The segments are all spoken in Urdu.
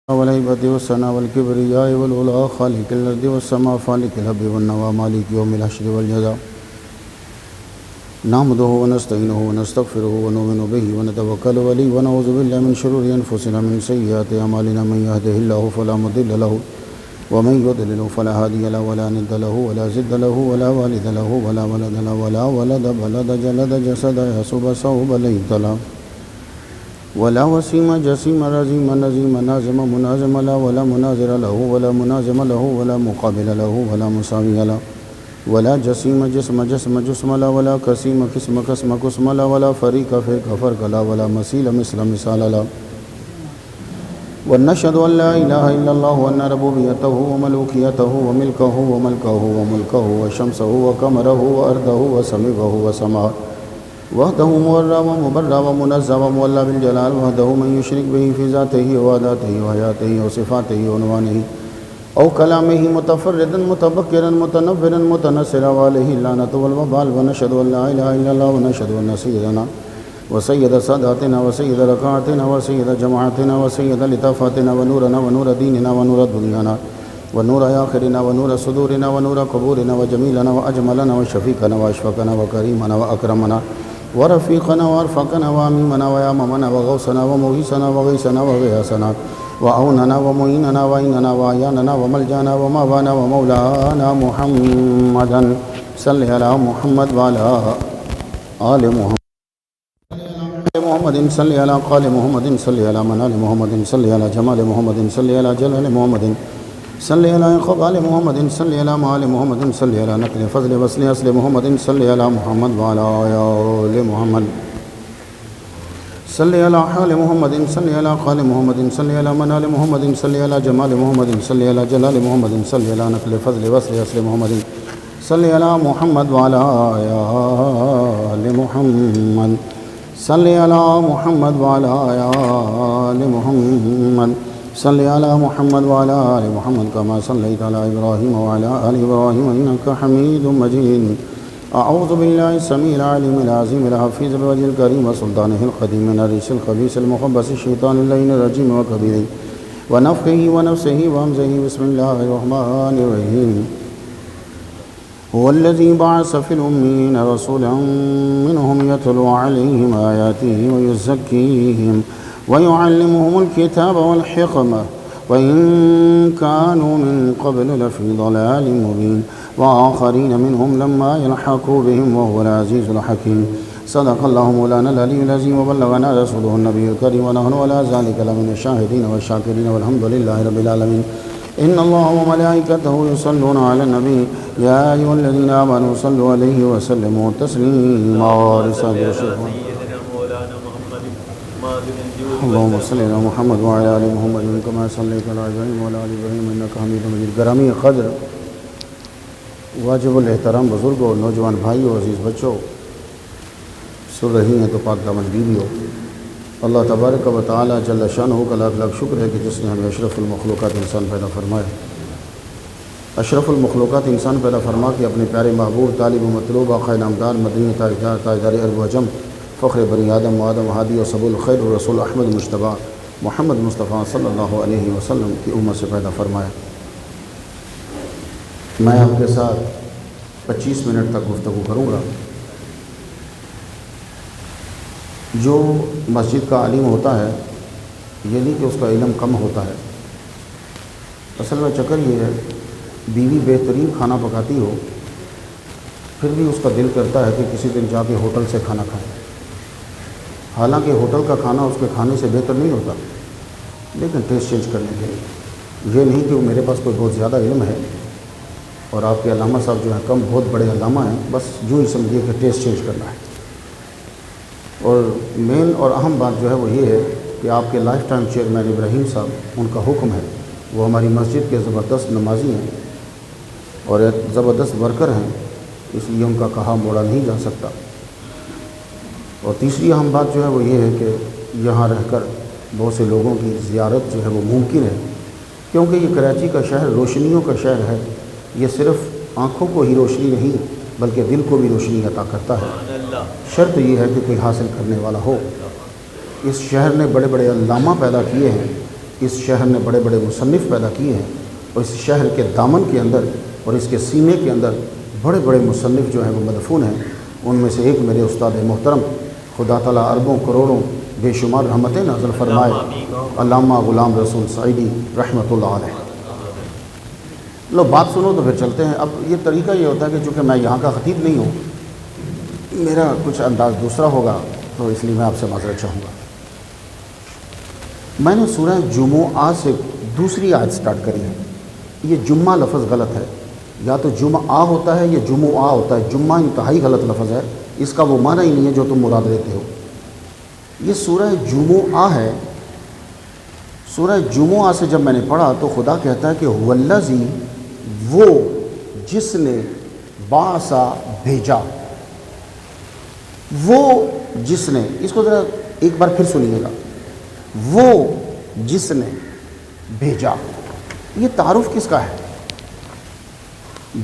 والهيبة والثناء والكبرياء والعلا خالق الأرض والسماء فالق الحب والنوى مالك يوم الحشر والجزاء نحمده ونستعينه ونستغفره ونؤمن به ونتوكل عليه ونعوذ بالله من شرور أنفسنا من سيئات أعمالنا من يهده الله فلا مضل له ومن يضلل فلا هادي له ولا ند له ولا زد له ولا والد له ولا ولد له ولا ولد بلد جلد جسد يصب صوب ليت له ولا وسيم جسيم رزيم نزيم نازم منازم له ولا مناظر له ولا منازم له ولا مقابل له ولا مساوي له ولا جسيم جسم جسم جسم لا ولا قسيم قسم قسم قسم لا ولا فريق فرق فرق لا ولا مثيل مثل مثال لا ونشهد أن لا إله إلا الله وأن ربوبيته وملوكيته وملكه وملكه وملكه وشمسه وقمره وأرضه وسمعه وسماء وحده مورى ومبرى ومنزه ومولى بالجلال وحده من يشرك به في ذاته وذاته وحياته وصفاته وعنوانه أو كلامه متفردا متبكرا متنفرا متنصرا وعليه اللعنة والوبال ونشهد أن لا إله إلا الله ونشهد أن سيدنا وسيد ساداتنا وسيد ركعاتنا وسيد جماعتنا وسيد لطافاتنا ونورنا ونور ديننا ونور دنيانا ونور آخرنا ونور صدورنا ونور قبورنا وجميلنا وأجملنا وشفيقنا وأشفقنا وكريمنا وأكرمنا ورفيقنا وارفقنا واميمنا وياممنا وغوثنا ومغيثنا وغيثنا وغياثنا وعوننا ومعيننا وعيننا وعياننا وملجانا وماوانا ومولانا محمدا صل على محمد وعلى آل محمد محمد صل على قال محمد صل على منال محمد صل على جمال محمد صل على جلال محمد صل على إقبال محمد صل على معال محمد صل على نقل فضل وصل أصل محمد صل على محمد وعلى آل محمد صل على حال محمد صل على قال محمد صل على منال محمد صل على جمال محمد صل على جلال محمد صل على نقل فضل وصل أصل محمد صل على محمد وعلى آل محمد صل على محمد وعلى آل محمد صل على محمد وعلى آل محمد كما صليت على إبراهيم وعلى آل إبراهيم إنك حميد مجيد أعوذ بالله السميع العليم العظيم الحفيظ الوجه الكريم وسلطانه القديم من الرجس الخبيث المخبث الشيطان اللعين الرجيم وكبيره ونفخه ونفسه وهمزه بسم الله الرحمن الرحيم هو الذي بعث في الأمين رسولا منهم يتلو عليهم آياته ويزكيهم ويعلمهم الكتاب والحكمة وإن كانوا من قبل لفي ضلال مبين وآخرين منهم لما يلحقوا بهم وهو العزيز الحكيم صدق الله مولانا العلي العظيم وبلغنا رسوله النبي الكريم ونحن على ذلك لمن الشاهدين والشاكرين والحمد لله رب العالمين إن الله وملائكته يصلون على النبي يا أيها الذين آمنوا صلوا عليه وسلموا تسليما اللهم صل على محمد وعلى آل محمد كما صليت على إبراهيم وعلى آل إبراهيم إنك حميد مجيد گرامی قدر واجب الاحترام بزرگوں اور نوجوان بھائیوں عزیز بچوں سن رہی ہیں تو پاک دامن بیویوں اللہ تبارک و تعالی جل شانہ کا لاکھ لاکھ شکر ہے کہ جس نے ہمیں اشرف المخلوقات انسان پیدا فرمایا اشرف المخلوقات انسان پیدا فرما کے اپنے پیارے محبوب طالب و مطلوب آقا نامدار مدنی تاجدار عرب و عجم فخر بنی آدم و آدم ہادی و سبو الخیر الرسول احمد مجتبی محمد مصطفیٰ صلی اللہ علیہ وسلم کی امت سے پیدا فرمایا میں آپ کے ساتھ 25 منٹ تک گفتگو کروں گا جو مسجد کا عالم ہوتا ہے یہ نہیں کہ اس کا علم کم ہوتا ہے اصل میں چکر یہ ہے بیوی بہترین کھانا پکاتی ہو پھر بھی اس کا دل کرتا ہے کہ کسی دن جا کے ہوٹل سے کھانا کھائیں حالانکہ ہوٹل کا کھانا اس کے کھانے سے بہتر نہیں ہوتا لیکن ٹیسٹ چینج کرنے کے لیے یہ نہیں کہ وہ میرے پاس کوئی بہت زیادہ علم ہے اور آپ کے علامہ صاحب جو ہیں کم بہت بڑے علامہ ہیں بس جو ہی سمجھیے کہ ٹیسٹ چینج کرنا ہے اور مین اور اہم بات جو ہے وہ یہ ہے کہ آپ کے لائف ٹائم چیئرمین ابراہیم صاحب ان کا حکم ہے وہ ہماری مسجد کے زبردست نمازی ہیں اور ایک زبردست ورکر ہیں اس لیے ان کا کہا موڑا نہیں جا سکتا اور تیسری اہم بات جو ہے وہ یہ ہے کہ یہاں رہ کر بہت سے لوگوں کی زیارت جو ہے وہ ممکن ہے کیونکہ یہ کراچی کا شہر روشنیوں کا شہر ہے یہ صرف آنکھوں کو ہی روشنی نہیں بلکہ دل کو بھی روشنی عطا کرتا ہے شرط یہ ہے کہ کوئی حاصل کرنے والا ہو اس شہر نے بڑے بڑے علامہ پیدا کیے ہیں اس شہر نے بڑے بڑے مصنف پیدا کیے ہیں، اور اس شہر کے دامن کے اندر اور اس کے سینے کے اندر بڑے بڑے مصنف جو ہیں وہ مدفون ہیں۔ ان میں سے ایک میرے استاد محترم، خدا تعالیٰ اربوں کروڑوں بے شمار رحمتیں نازل فرمائے، علامہ غلام رسول سعیدی رحمۃ اللہ علیہ۔ لو بات سنو تو پھر چلتے ہیں۔ اب یہ طریقہ یہ ہوتا ہے کہ چونکہ میں یہاں کا خطیب نہیں ہوں، میرا کچھ انداز دوسرا ہوگا، تو اس لیے میں آپ سے معذرت چاہوں گا۔ میں نے سورہ جمعہ سے دوسری آیت سٹارٹ کری ہے۔ یہ جمعہ لفظ غلط ہے، یا تو جمعہ ہوتا ہے یا جمعہ ہوتا ہے۔ جمعہ انتہائی غلط لفظ ہے، اس کا وہ معنی ہی نہیں ہے جو تم مراد لیتے ہو۔ یہ سورہ جمعہ ہے۔ سورہ جمعہ سے جب میں نے پڑھا تو خدا کہتا ہے کہ والذی، وہ جس نے بعثا بھیجا، وہ جس نے، اس کو ذرا ایک بار پھر سنیے گا، وہ جس نے بھیجا۔ یہ تعارف کس کا ہے؟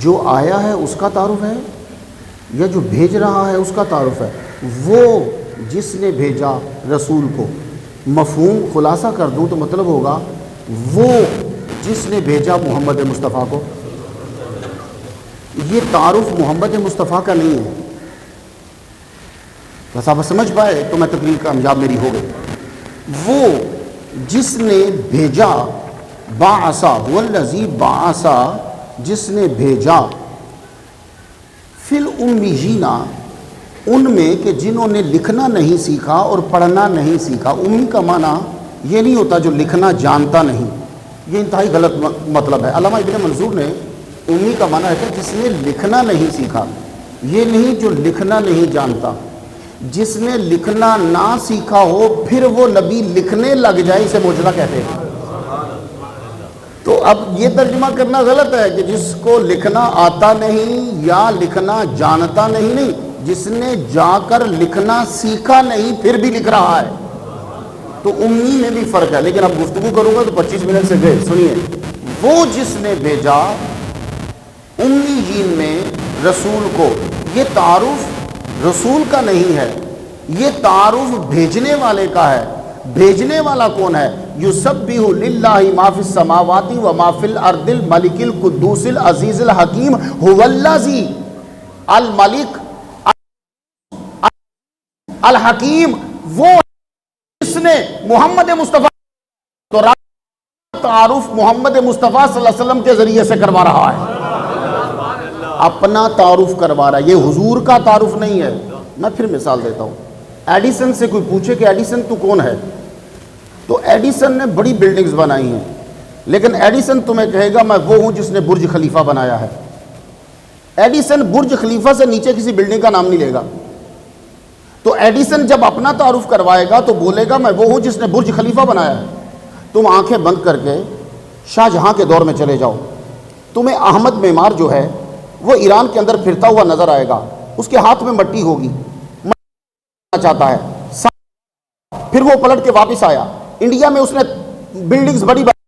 جو آیا ہے اس کا تعارف ہے یا جو بھیج رہا ہے اس کا تعارف ہے؟ وہ جس نے بھیجا رسول کو۔ مفہوم خلاصہ کر دوں تو مطلب ہوگا وہ جس نے بھیجا محمد مصطفیٰ کو۔ یہ تعارف محمد مصطفیٰ کا نہیں ہے۔ بس آپ سمجھ پائے تو میں تقریر کامیاب میری ہو گئی۔ وہ جس نے بھیجا، بعثا، والذی بعثا، جس نے بھیجا، فی الامیین، ان میں کہ جنہوں نے لکھنا نہیں سیکھا اور پڑھنا نہیں سیکھا۔ امی کا معنی یہ نہیں ہوتا جو لکھنا جانتا نہیں، یہ انتہائی غلط مطلب ہے۔ علامہ ابن منظور نے امی کا معنی ہے کہ جس نے لکھنا نہیں سیکھا، یہ نہیں جو لکھنا نہیں جانتا۔ جس نے لکھنا نہ سیکھا ہو پھر وہ نبی لکھنے لگ جائے، اسے معجزہ کہتے ہیں۔ تو اب یہ ترجمہ کرنا غلط ہے کہ جس کو لکھنا آتا نہیں یا لکھنا جانتا نہیں، نہیں، جس نے جا کر لکھنا سیکھا نہیں پھر بھی لکھ رہا ہے۔ تو امی میں بھی فرق ہے، لیکن اب گفتگو کروں گا تو 25 منٹ سے گئے۔ سنیے، وہ جس نے بھیجا امیین میں رسول کو۔ یہ تعارف رسول کا نہیں ہے، یہ تعارف بھیجنے والے کا ہے۔ بھیجنے والا کون ہے؟ یسبح للہ ما فی السماوات و ما فی الارض الملک القدوس العزیز الحکیم هو الذی الملک الحکیم، وہ جس نے محمد مصطفیٰ، تو تعارف محمد مصطفیٰ صلی اللہ علیہ وسلم کے ذریعے سے کروا رہا ہے، اپنا تعارف کروا رہا ہے۔ یہ حضور کا تعارف نہیں ہے۔ میں پھر مثال دیتا ہوں۔ ایڈیسن سے کوئی پوچھے کہ ایڈیسن تو کون ہے، تو ایڈیسن نے بڑی بلڈنگز بنائی ہیں، لیکن ایڈیسن تمہیں کہے گا میں وہ ہوں جس نے برج خلیفہ بنایا ہے۔ ایڈیسن برج خلیفہ سے نیچے کسی بلڈنگ کا نام نہیں لے گا۔ تو ایڈیسن جب اپنا تعارف کروائے گا تو بولے گا میں وہ ہوں جس نے برج خلیفہ بنایا ہے۔ تم آنکھیں بند کر کے شاہ جہاں کے دور میں چلے جاؤ، تمہیں احمد معمار جو ہے وہ ایران کے اندر پھرتا ہوا نظر آئے گا، اس کے ہاتھ میں مٹی ہوگی، چاہتا ہے، پھر وہ پلٹ کے واپس آیا۔ انڈیا میں اس نے بلڈنگز بڑی بڑی،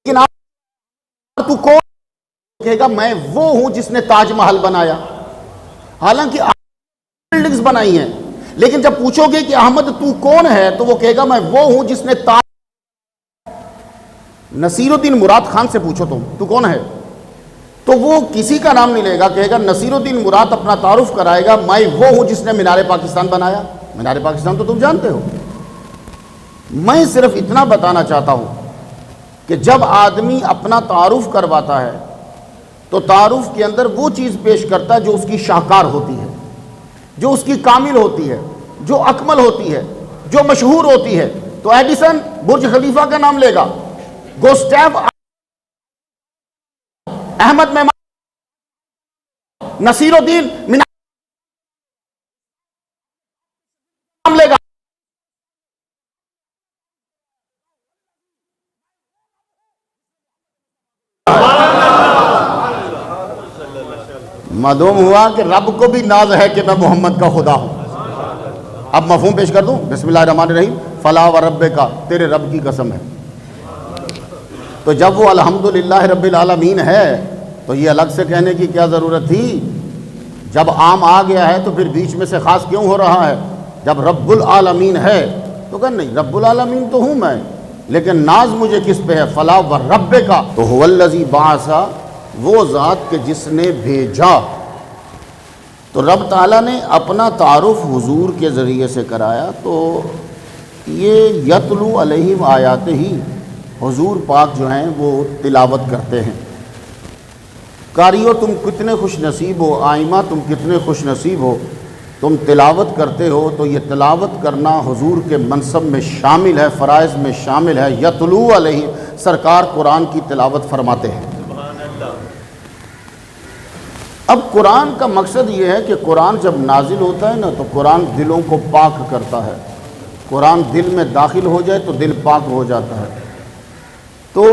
لیکن تو کون کہے گا میں وہ ہوں جس نے تاج محل بنایا، حالانکہ بلڈنگز بنائی ہیں۔ لیکن جب پوچھو گے کہ احمد تو کون ہے تو وہ کہے گا میں وہ ہوں جس نے تاج۔ نصیر الدین مراد خان سے پوچھو تم تو کون ہے، تو وہ کسی کا نام نہیں لے گا، کہے گا نصیر الدین مراد اپنا تعارف کرائے گا میں وہ ہوں جس نے مینار پاکستان بنایا۔ مینار پاکستان تو تم جانتے ہو۔ میں صرف اتنا بتانا چاہتا ہوں کہ جب آدمی اپنا تعارف کرواتا ہے تو تعارف کے اندر وہ چیز پیش کرتا ہے جو اس کی شاہکار ہوتی ہے، جو اس کی کامل ہوتی ہے، جو اکمل ہوتی ہے، جو مشہور ہوتی ہے۔ تو ایڈیسن برج خلیفہ کا نام لے گا، گوسٹیو احمد معمار، نصیر الدین مینار نام لے گا۔ معلوم ہوا کہ رب کو بھی ناز ہے کہ میں محمد کا خدا ہوں۔ اب مفہوم پیش کر دوں، بسم اللہ الرحمن الرحیم، فلا و رب کا، تیرے رب کی قسم ہے۔ تو جب وہ الحمدللہ رب العالمین ہے تو یہ الگ سے کہنے کی کیا ضرورت تھی؟ جب عام آ گیا ہے تو پھر بیچ میں سے خاص کیوں ہو رہا ہے؟ جب رب العالمین ہے تو کہ نہیں، رب العالمین تو ہوں میں، لیکن ناز مجھے کس پہ ہے؟ فلا وربک، تو هو الذی بعث، وہ ذات کہ جس نے بھیجا۔ تو رب تعالیٰ نے اپنا تعارف حضور کے ذریعے سے کرایا، تو یہ یتلو علیہم آیات ہی، حضور پاک جو ہیں وہ تلاوت کرتے ہیں۔ قاریو تم کتنے خوش نصیب ہو، آئمہ تم کتنے خوش نصیب ہو، تم تلاوت کرتے ہو۔ تو یہ تلاوت کرنا حضور کے منصب میں شامل ہے، فرائض میں شامل ہے۔ یتلو علیہم، سرکار قرآن کی تلاوت فرماتے ہیں۔ اب قرآن کا مقصد یہ ہے کہ قرآن جب نازل ہوتا ہے نا تو قرآن دلوں کو پاک کرتا ہے۔ قرآن دل میں داخل ہو جائے تو دل پاک ہو جاتا ہے۔ تو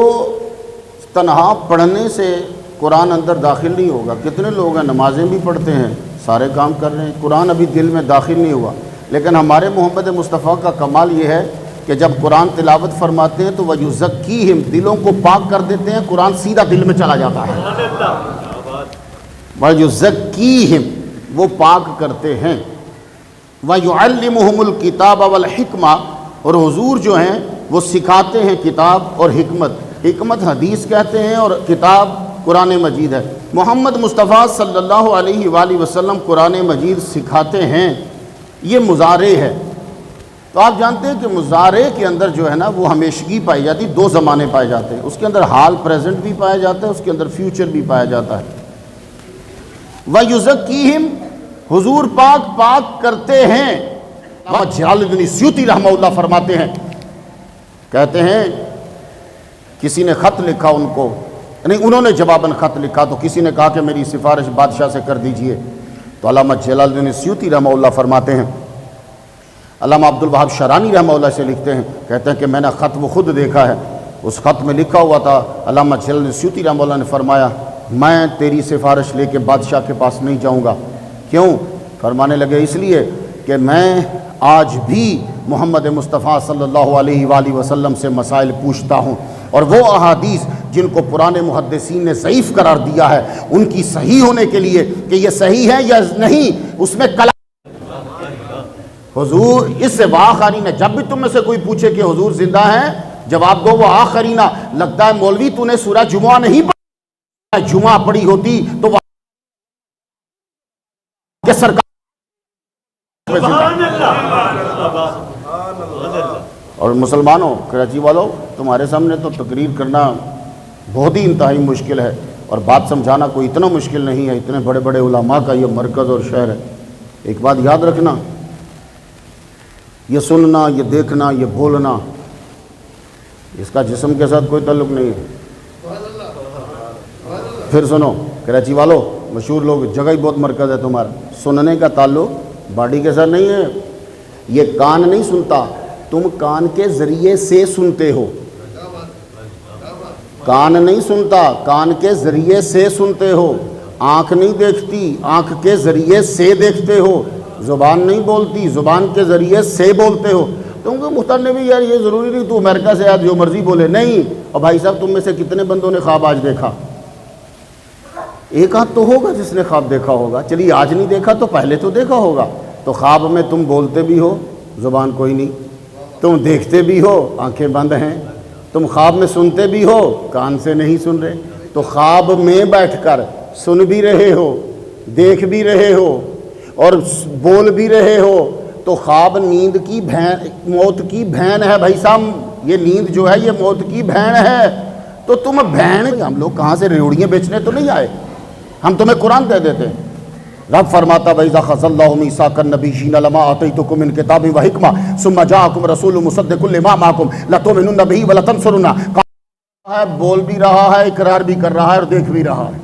تنہا پڑھنے سے قرآن اندر داخل نہیں ہوگا۔ کتنے لوگ ہیں نمازیں بھی پڑھتے ہیں، سارے کام کر رہے ہیں، قرآن ابھی دل میں داخل نہیں ہوا۔ لیکن ہمارے محمد مصطفیٰ کا کمال یہ ہے کہ جب قرآن تلاوت فرماتے ہیں تو وَيُزَكِّيهِمْ، دلوں کو پاک کر دیتے ہیں، قرآن سیدھا دل میں چلا جاتا ہے۔ وَيُزَكِّيهِمْ، وہ پاک کرتے ہیں۔ وَيُعَلِّمُهُمُ الْكِتَابَ وَالْحِكْمَةَ، اور حضور جو ہیں وہ سکھاتے ہیں کتاب اور حکمت۔ حکمت حدیث کہتے ہیں اور کتاب قرآن مجید ہے۔ محمد مصطفیٰ صلی اللہ علیہ وآلہ وسلم قرآن مجید سکھاتے ہیں۔ یہ مضارع ہے، تو آپ جانتے ہیں کہ مضارع کے اندر جو ہے نا وہ ہمیشگی پائی جاتی، دو زمانے پائے جاتے ہیں، اس کے اندر حال پریزنٹ بھی پایا جاتا ہے، اس کے اندر فیوچر بھی پایا جاتا ہے۔ وَيُزَكِّيهِمْ، حضور پاک پاک کرتے ہیں۔ جلال الدین سیوطی رحمہ اللہ فرماتے ہیں، کہتے ہیں کسی نے خط لکھا ان کو، نہیں انہوں نے جواباً خط لکھا، تو کسی نے کہا کہ میری سفارش بادشاہ سے کر دیجئے، تو علامہ جلال الدین سیوطی رحمہ اللہ فرماتے ہیں، علامہ عبد الوہاب شرانی رحمہ اللہ سے لکھتے ہیں، کہتے ہیں کہ میں نے خط وہ خود دیکھا ہے، اس خط میں لکھا ہوا تھا، علامہ جلال الدین سیوطی رحمہ اللہ نے فرمایا میں تیری سفارش لے کے بادشاہ کے پاس نہیں جاؤں گا۔ کیوں؟ فرمانے لگے اس لیے کہ میں آج بھی محمد مصطفیٰ صلی اللہ علیہ وآلہ وسلم سے مسائل پوچھتا ہوں، اور وہ احادیث جن کو پرانے محدثین نے ضعیف قرار دیا ہے، ان کی صحیح ہونے کے لیے کہ یہ صحیح ہے یا نہیں، اس میں حضور اس سے وآخرین، جب بھی تم میں سے کوئی پوچھے کہ حضور زندہ ہیں، جواب دو وہ آخرین، لگتا ہے مولوی تو نے سورہ جمعہ نہیں پڑھی، جمعہ پڑھی ہوتی تو وہ کہ سرکار اور مسلمانوں، کراچی والوں، تمہارے سامنے تو تقریر کرنا بہت ہی انتہائی مشکل ہے، اور بات سمجھانا کوئی اتنا مشکل نہیں ہے، اتنے بڑے بڑے علماء کا یہ مرکز اور شہر ہے۔ ایک بات یاد رکھنا، یہ سننا، یہ دیکھنا، یہ بولنا، اس کا جسم کے ساتھ کوئی تعلق نہیں ہے۔ پھر سنو کراچی والوں، مشہور لوگ، جگہ ہی بہت مرکز ہے تمہارا، سننے کا تعلق باڈی کے ساتھ نہیں ہے۔ یہ کان نہیں سنتا، تم کان کے ذریعے سے سنتے ہو، کان نہیں سنتا، کان کے ذریعے سے سنتے ہو۔ آنکھ نہیں دیکھتی، آنکھ کے ذریعے سے دیکھتے ہو۔ زبان نہیں بولتی، زبان کے ذریعے سے بولتے ہو۔ تم کو مختار نے بھی یار یہ ضروری نہیں تو امریکہ سے آج جو مرضی بولے، نہیں۔ اور بھائی صاحب تم میں سے کتنے بندوں نے خواب آج دیکھا؟ ایک آدھ تو ہوگا جس نے خواب دیکھا ہوگا، چلیے آج نہیں دیکھا تو پہلے تو دیکھا ہوگا۔ تو خواب میں تم بولتے بھی ہو، زبان کوئی نہیں، تم دیکھتے بھی ہو، آنکھیں بند ہیں، تم خواب میں سنتے بھی ہو، کان سے نہیں سن رہے، تو خواب میں بیٹھ کر سن بھی رہے ہو، دیکھ بھی رہے ہو اور بول بھی رہے ہو، تو خواب نیند کی بہن، موت کی بہن ہے بھائی صاحب، یہ نیند جو ہے یہ موت کی بہن ہے۔ تو تم بہن، ہم لوگ کہاں سے ریوڑیاں بیچنے تو نہیں آئے، ہم تمہیں قرآن دے دیتے ہیں۔ رب فرماتا وَإِذَا خَذَ اللَّهُ مِيثَاقَ النَّبِيِّينَ لَمَا آتَيْتُكُم مِّن كِتَابٍ وَحِكْمَةٍ ثُمَّ جَاءَكُمْ رَسُولٌ مُصَدِّقٌ لِّمَا مَعَكُمْ لَتُؤْمِنُنَّ بِهِ وَلَتَنصُرُنَّهُ، بول بھی رہا ہے، اقرار بھی کر رہا ہے اور دیکھ بھی رہا ہے۔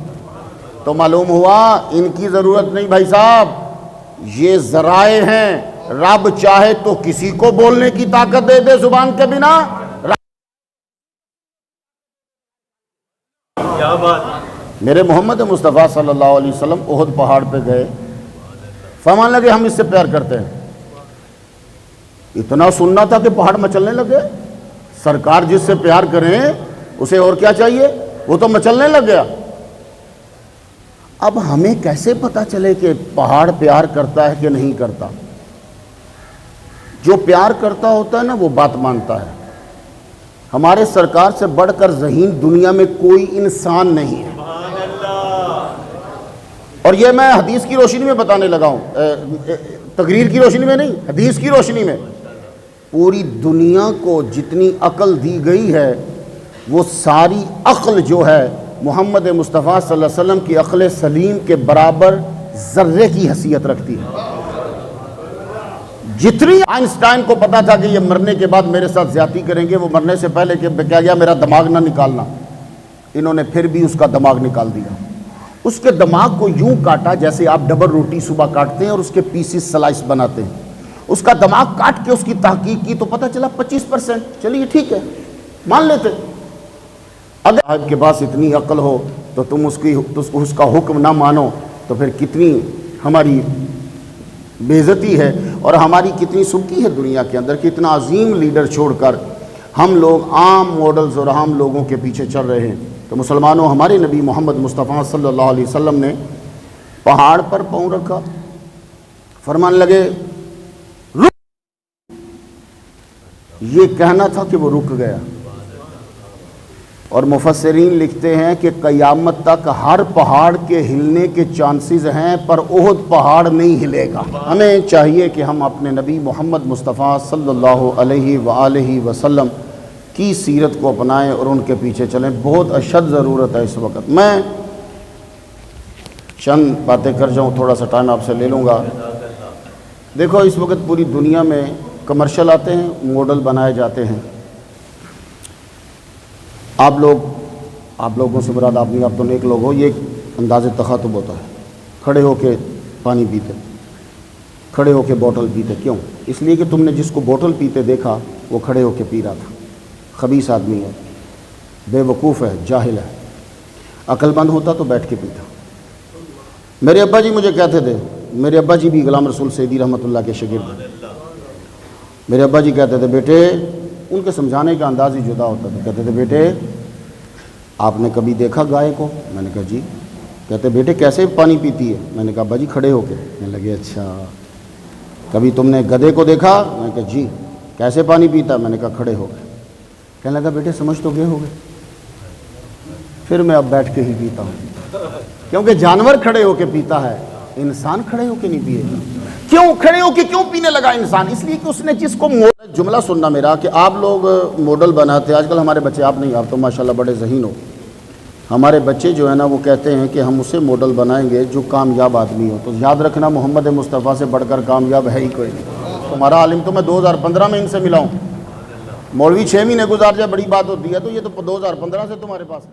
تو معلوم ہوا ان کی ضرورت نہیں بھائی صاحب، یہ ذرائع ہیں۔ رب چاہے تو کسی کو بولنے کی طاقت دے دے زبان کے بنا، کیا بات۔ میرے محمد مصطفیٰ صلی اللہ علیہ وسلم احد پہاڑ پہ گئے، فرمان لگے ہم اس سے پیار کرتے ہیں، اتنا سننا تھا کہ پہاڑ مچلنے لگے۔ سرکار جس سے پیار کریں اسے اور کیا چاہیے، وہ تو مچلنے لگ گیا۔ اب ہمیں کیسے پتا چلے کہ پہاڑ پیار کرتا ہے کہ نہیں کرتا؟ جو پیار کرتا ہوتا ہے نا وہ بات مانتا ہے، ہمارے سرکار سے بڑھ کر ذہین دنیا میں کوئی انسان نہیں ہے. اور یہ میں حدیث کی روشنی میں بتانے لگا ہوں، تقریر کی روشنی میں نہیں، حدیث کی روشنی میں. پوری دنیا کو جتنی عقل دی گئی ہے وہ ساری عقل جو ہے محمد مصطفیٰ صلی اللہ علیہ وسلم کی عقل سلیم کے برابر ذرے کی حیثیت رکھتی ہے. جتنی آئنسٹائن کو پتا تھا کہ یہ مرنے کے بعد میرے ساتھ زیادتی کریں گے، وہ مرنے سے پہلے کہ کیا گیا میرا دماغ نہ نکالنا، انہوں نے پھر بھی اس کا دماغ نکال دیا. اس کے دماغ کو یوں کاٹا جیسے آپ ڈبل روٹی صبح کاٹتے ہیں اور اس کے پیسز سلائس بناتے ہیں. اس کا دماغ کاٹ کے اس کی تحقیق کی تو پتہ چلا 25%. چلیے ٹھیک ہے، مان لیتے. اگر آپ کے پاس اتنی عقل ہو تو تم اس کا حکم نہ مانو تو پھر کتنی ہماری بے عزتی ہے اور ہماری کتنی سبکی ہے دنیا کے اندر کہ اتنا عظیم لیڈر چھوڑ کر ہم لوگ عام ماڈلز اور عام لوگوں کے پیچھے چل رہے ہیں. تو مسلمانوں، ہمارے نبی محمد مصطفیٰ صلی اللہ علیہ وسلم نے پہاڑ پر پاؤں رکھا، فرمان لگے رک. یہ کہنا تھا کہ وہ رک گیا. اور مفسرین لکھتے ہیں کہ قیامت تک ہر پہاڑ کے ہلنے کے چانسز ہیں پر احد پہاڑ نہیں ہلے گا. ہمیں چاہیے کہ ہم اپنے نبی محمد مصطفیٰ صلی اللہ علیہ وآلہ وسلم کی سیرت کو اپنائیں اور ان کے پیچھے چلیں. بہت اشد ضرورت ہے اس وقت. میں چند باتیں کر جاؤں، تھوڑا سا ٹائم آپ سے لے لوں گا. دیکھو اس وقت پوری دنیا میں کمرشل آتے ہیں، ماڈل بنائے جاتے ہیں. آپ لوگوں سے مراد آپ نہیں، آپ تو نیک لوگ ہو. یہ ایک انداز تخاطب ہوتا ہے، کھڑے ہو کے پانی پیتے، کھڑے ہو کے بوٹل پیتے. کیوں؟ اس لیے کہ تم نے جس کو بوٹل پیتے دیکھا وہ کھڑے ہو کے پی رہا تھا. خبیث آدمی ہے، بے وقوف ہے، جاہل ہے. عقل مند ہوتا تو بیٹھ کے پیتا. میرے ابا جی مجھے کہتے تھے، میرے ابا جی بھی غلام رسول سیدی رحمۃ اللہ کے شاگرد ہیں. میرے ابا جی کہتے تھے بیٹے، ان کے سمجھانے کا انداز ہی جدا ہوتا تھا. کہتے تھے بیٹے آپ نے کبھی دیکھا گائے کو؟ میں نے کہا جی. کہتے بیٹے کیسے پانی پیتی ہے؟ میں نے کہا ابا جی کھڑے ہو کے. میں لگے اچھا. کبھی تم نے گدھے کو دیکھا؟ میں نے کہا جی. کیسے پانی پیتا؟ میں نے کہا کھڑے ہو کے. کہنے لگا بیٹے سمجھ تو گئے ہو گئے. پھر میں اب بیٹھ کے ہی پیتا ہوں، کیونکہ جانور کھڑے ہو کے پیتا ہے، انسان کھڑے ہو کے نہیں پیے گا. کیوں کھڑے ہو کے کیوں پینے لگا انسان؟ اس لیے کہ اس نے جس کو جملہ سننا میرا کہ آپ لوگ ماڈل بناتے. آج کل ہمارے بچے، آپ نہیں، آپ تو ماشاءاللہ بڑے ذہین ہو. ہمارے بچے جو ہے نا وہ کہتے ہیں کہ ہم اسے ماڈل بنائیں گے جو کامیاب آدمی ہو. تو یاد رکھنا محمد مصطفیٰ سے بڑھ کر کامیاب ہے ہی کوئی نہیں. تمہارا عالم تو میں 2015 میں ان سے ملا ہوں. مولوی 6 مہینے گزار جائے بڑی بات ہوتی ہے، تو یہ تو 2015 سے تمہارے پاس ہے.